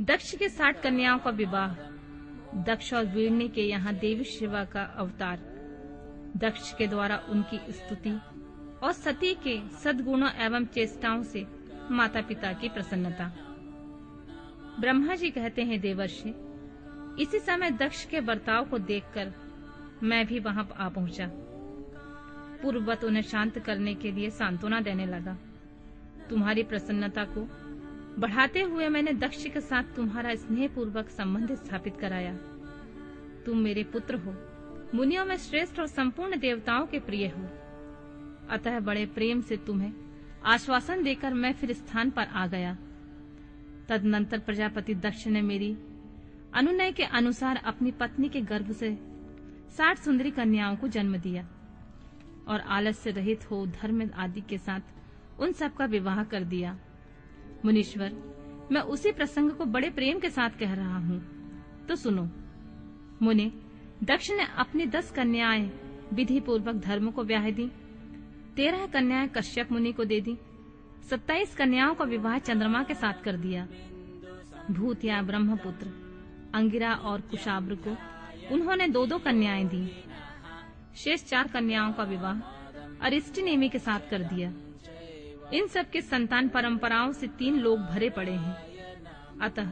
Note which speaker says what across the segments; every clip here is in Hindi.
Speaker 1: दक्ष के 60 कन्याओं का विवाह, दक्ष और वीरनी के यहाँ देवी शिवा का अवतार, दक्ष के द्वारा उनकी स्तुति और सती के सद्गुणों एवं चेष्टाओं से माता पिता की प्रसन्नता। ब्रह्मा जी कहते हैं, देवर्षि, इसी समय दक्ष के बर्ताव को देखकर मैं भी वहां आ पहुंचा। पूर्ववत उन्हें शांत करने के लिए सांत्वना देने लगा। तुम्हारी प्रसन्नता को बढ़ाते हुए मैंने दक्ष के साथ तुम्हारा स्नेहपूर्वक संबंध स्थापित कराया। तुम मेरे पुत्र हो, मुनियों में श्रेष्ठ और संपूर्ण देवताओं के प्रिय हो, अतः बड़े प्रेम से तुम्हें आश्वासन देकर मैं फिर स्थान पर आ गया। तदनंतर प्रजापति दक्ष ने मेरी अनुनय के अनुसार अपनी पत्नी के गर्भ से 60 सुंदरी कन्याओं को जन्म दिया और आलस्य रहित हो धर्म आदि के साथ उन सब का विवाह कर दिया। मुनीश्वर, मैं उसी प्रसंग को बड़े प्रेम के साथ कह रहा हूँ, तो सुनो। मुनि, दक्ष ने अपनी 10 कन्याएं विधि पूर्वक धर्म को ब्याह दी, 13 कन्याएं कश्यप मुनि को दे दी, 27 कन्याओं का विवाह चंद्रमा के साथ कर दिया। भूत या ब्रह्मपुत्र अंगिरा और कुशाब्र को उन्होंने 2-2 कन्याएं दी। शेष 4 कन्याओं का विवाह अरिष्टनेमि के साथ कर दिया। इन सब के संतान परंपराओं से 3 लोग भरे पड़े हैं, अतः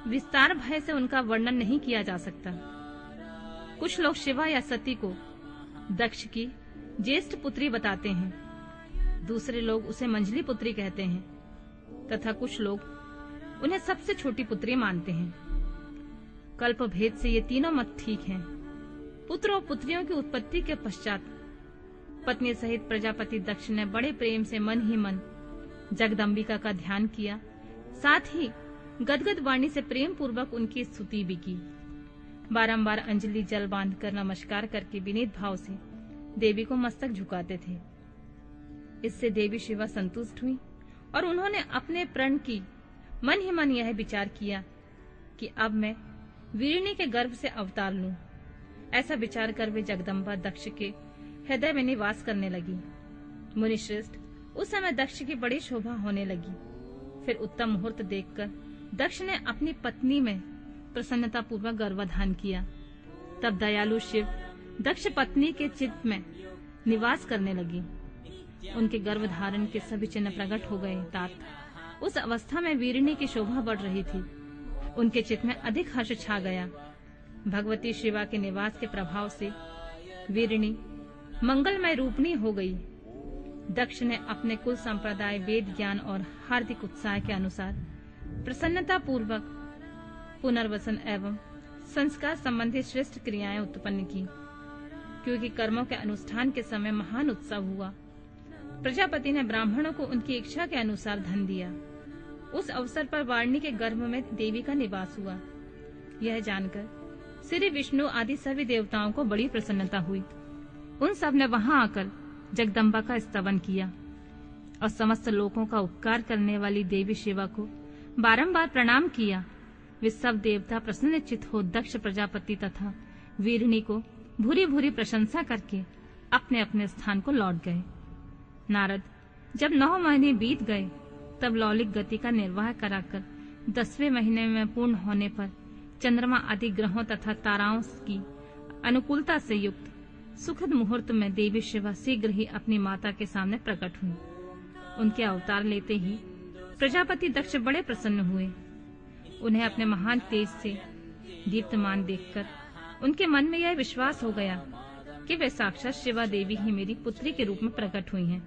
Speaker 1: विस्तार भय से उनका वर्णन नहीं किया जा सकता। कुछ लोग शिवा या सती को दक्ष की ज्येष्ठ पुत्री बताते हैं, दूसरे लोग उसे मंझली पुत्री कहते हैं, तथा कुछ लोग उन्हें सबसे छोटी पुत्री मानते हैं। कल्प भेद से ये तीनों मत ठीक हैं। पुत्र और पुत्रियों की उत्पत्ति के पश्चात पत्नी सहित प्रजापति दक्ष ने बड़े प्रेम से मन ही मन जगदम्बिका का ध्यान किया, साथ ही गदगद वाणी से प्रेम पूर्वक उनकी स्तुति भी की। बारंबार अंजलि जल बांधकर नमस्कार करके विनीत भाव से देवी को मस्तक झुकाते थे। इससे देवी शिवा संतुष्ट हुई और उन्होंने अपने प्रण की मन ही मन यह विचार किया कि अब मैं वीरनी के गर्भ से अवतार लूं। ऐसा विचार कर वे जगदम्बा दक्ष के हृदय में निवास करने लगी। मुनिश्रेष्ठ, उस समय दक्ष की बड़ी शोभा होने लगी। फिर उत्तम मुहूर्त देखकर दक्ष ने अपनी पत्नी में प्रसन्नता पूर्वक गर्भाधान किया। तब दयालु शिव दक्ष पत्नी के चित्त में निवास करने लगी। उनके गर्भधारण के सभी चिन्ह प्रकट हो गए। तात उस अवस्था में वीरनी की शोभा बढ़ रही थी। उनके चित्त में अधिक हर्ष छा गया। भगवती शिवा के निवास के प्रभाव से वीरनी मंगलमय रूपनी हो गई। दक्ष ने अपने कुल संप्रदाय, वेद ज्ञान और हार्दिक उत्साह के अनुसार प्रसन्नता पूर्वक पुनर्वसन एवं संस्कार संबंधी श्रेष्ठ क्रियाएं उत्पन्न की। क्योंकि कर्मों के अनुष्ठान के समय महान उत्सव हुआ, प्रजापति ने ब्राह्मणों को उनकी इच्छा के अनुसार धन दिया। उस अवसर पर वारणी के गर्भ में देवी का निवास हुआ। यह जानकर श्री विष्णु आदि सभी देवताओं को बड़ी प्रसन्नता हुई। उन सब ने वहां आकर जगदम्बा का स्तवन किया और समस्त लोकों का उपकार करने वाली देवी शिवा को बारंबार प्रणाम किया। वे सब देवता प्रसन्नचित्त हो दक्ष प्रजापति तथा वीरणी को भूरी भूरी प्रशंसा करके अपने अपने स्थान को लौट गए। नारद, जब 9 महीने बीत गए तब लौलिक गति का निर्वाह कराकर 10वें महीने में पूर्ण होने पर चंद्रमा आदि ग्रहों तथा ताराओं की अनुकूलता से युक्त सुखद मुहूर्त में देवी शिवा शीघ्र ही अपनी माता के सामने प्रकट हुई। उनके अवतार लेते ही प्रजापति दक्ष बड़े प्रसन्न हुए। उन्हें अपने महान तेज से दीप्तमान देखकर उनके मन में यह विश्वास हो गया कि वे साक्षात शिवा देवी ही मेरी पुत्री के रूप में प्रकट हुई हैं।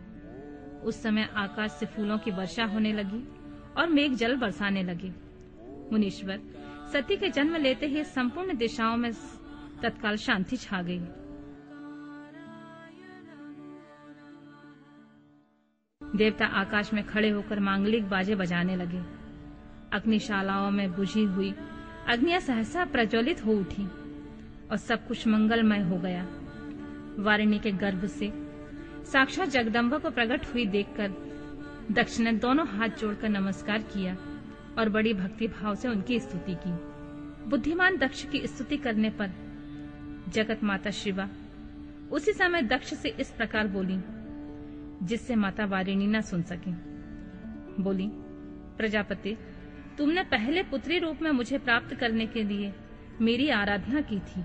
Speaker 1: उस समय आकाश से फूलों की वर्षा होने लगी और मेघ जल बरसाने लगे। मुनीश्वर, सती के जन्म लेते ही संपूर्ण दिशाओं में तत्काल शांति छा गई। देवता आकाश में खड़े होकर मांगलिक बाजे बजाने लगे। अग्निशालाओं में बुझी हुई अग्नियां सहसा प्रज्वलित हो उठी और सब कुछ मंगलमय हो गया। वारिणी के गर्भ से साक्षात जगदम्बा को प्रकट हुई देखकर दक्ष ने दोनों हाथ जोड़कर नमस्कार किया और बड़ी भक्ति भाव से उनकी स्तुति की। बुद्धिमान दक्ष की स्तुति करने पर जगत माता शिवा उसी समय दक्ष से इस प्रकार बोली, जिससे माता वारिणी न सुन सके। बोली, प्रजापति, तुमने पहले पुत्री रूप में मुझे प्राप्त करने के लिए मेरी आराधना की थी।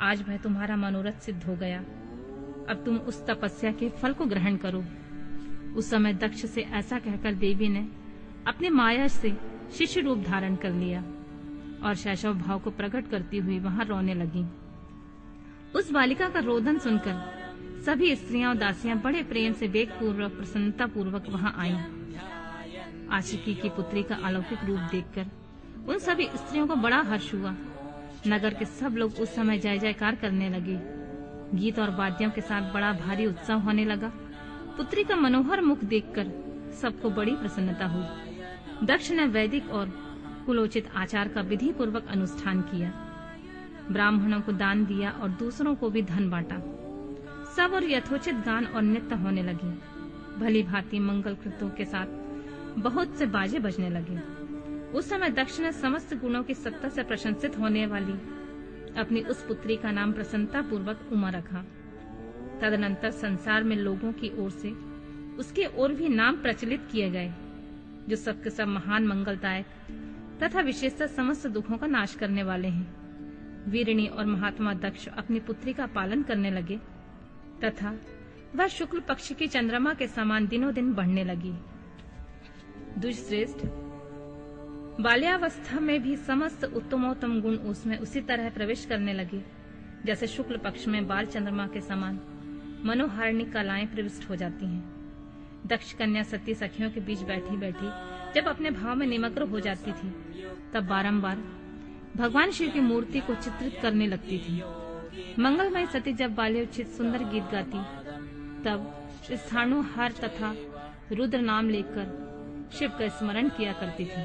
Speaker 1: आज वह तुम्हारा मनोरथ सिद्ध हो गया। अब तुम उस तपस्या के फल को ग्रहण करो। उस समय दक्ष से ऐसा कहकर देवी ने अपने माया से शिशु रूप धारण कर लिया और शैशव भाव को प्रकट करती हुई वहां रोने लगी। उस बालिका का रोदन सुनकर सभी स्त्रियां और दासियां बड़े प्रेम से वेगपूर्वक प्रसन्नता पूर्वक वहां आईं। आशिकी की पुत्री का अलौकिक रूप देखकर उन सभी स्त्रियों को बड़ा हर्ष हुआ। नगर के सब लोग उस समय जय जयकार करने लगे। गीत और वाद्यों के साथ बड़ा भारी उत्सव होने लगा। पुत्री का मनोहर मुख देखकर सबको बड़ी प्रसन्नता हुई। दक्ष ने वैदिक और कुलोचित आचार का विधि पूर्वक अनुष्ठान किया, ब्राह्मणों को दान दिया और दूसरों को भी धन बांटा। सब और यथोचित गान और नृत्य होने लगे। भली भांति मंगल कृतों के साथ बहुत से बाजे बजने लगे। उस समय दक्ष ने समस्त गुणों की सत्ता से प्रशंसित होने वाली अपनी उस पुत्री का नाम प्रसन्नता पूर्वक उमा रखा। तदनंतर संसार में लोगों की ओर से उसके और भी नाम प्रचलित किए गए, जो सबके सब महान मंगलदायक तथा विशेषतः समस्त दुखों का नाश करने वाले हैं। वीरिणी और महात्मा दक्ष अपनी पुत्री का पालन करने लगे तथा वह शुक्ल पक्ष की चंद्रमा के समान दिनों दिन बढ़ने लगी। द्विजश्रेष्ठ, बाल्यावस्था में भी समस्त उत्तमोत्तम गुण उसमें उसी तरह प्रवेश करने लगे जैसे शुक्ल पक्ष में बाल चंद्रमा के समान मनोहारिणी कलाएं प्रविष्ट हो जाती हैं। दक्ष कन्या सती सखियों के बीच बैठी बैठी जब अपने भाव में निमग्न हो जाती थी, तब बारंबार भगवान शिव की मूर्ति को चित्रित करने लगती थी। मंगलमय सती जब बाल्योचित सुंदर गीत गाती, तब स्थाणु हार तथा रुद्र नाम लेकर शिव का स्मरण किया करती थी।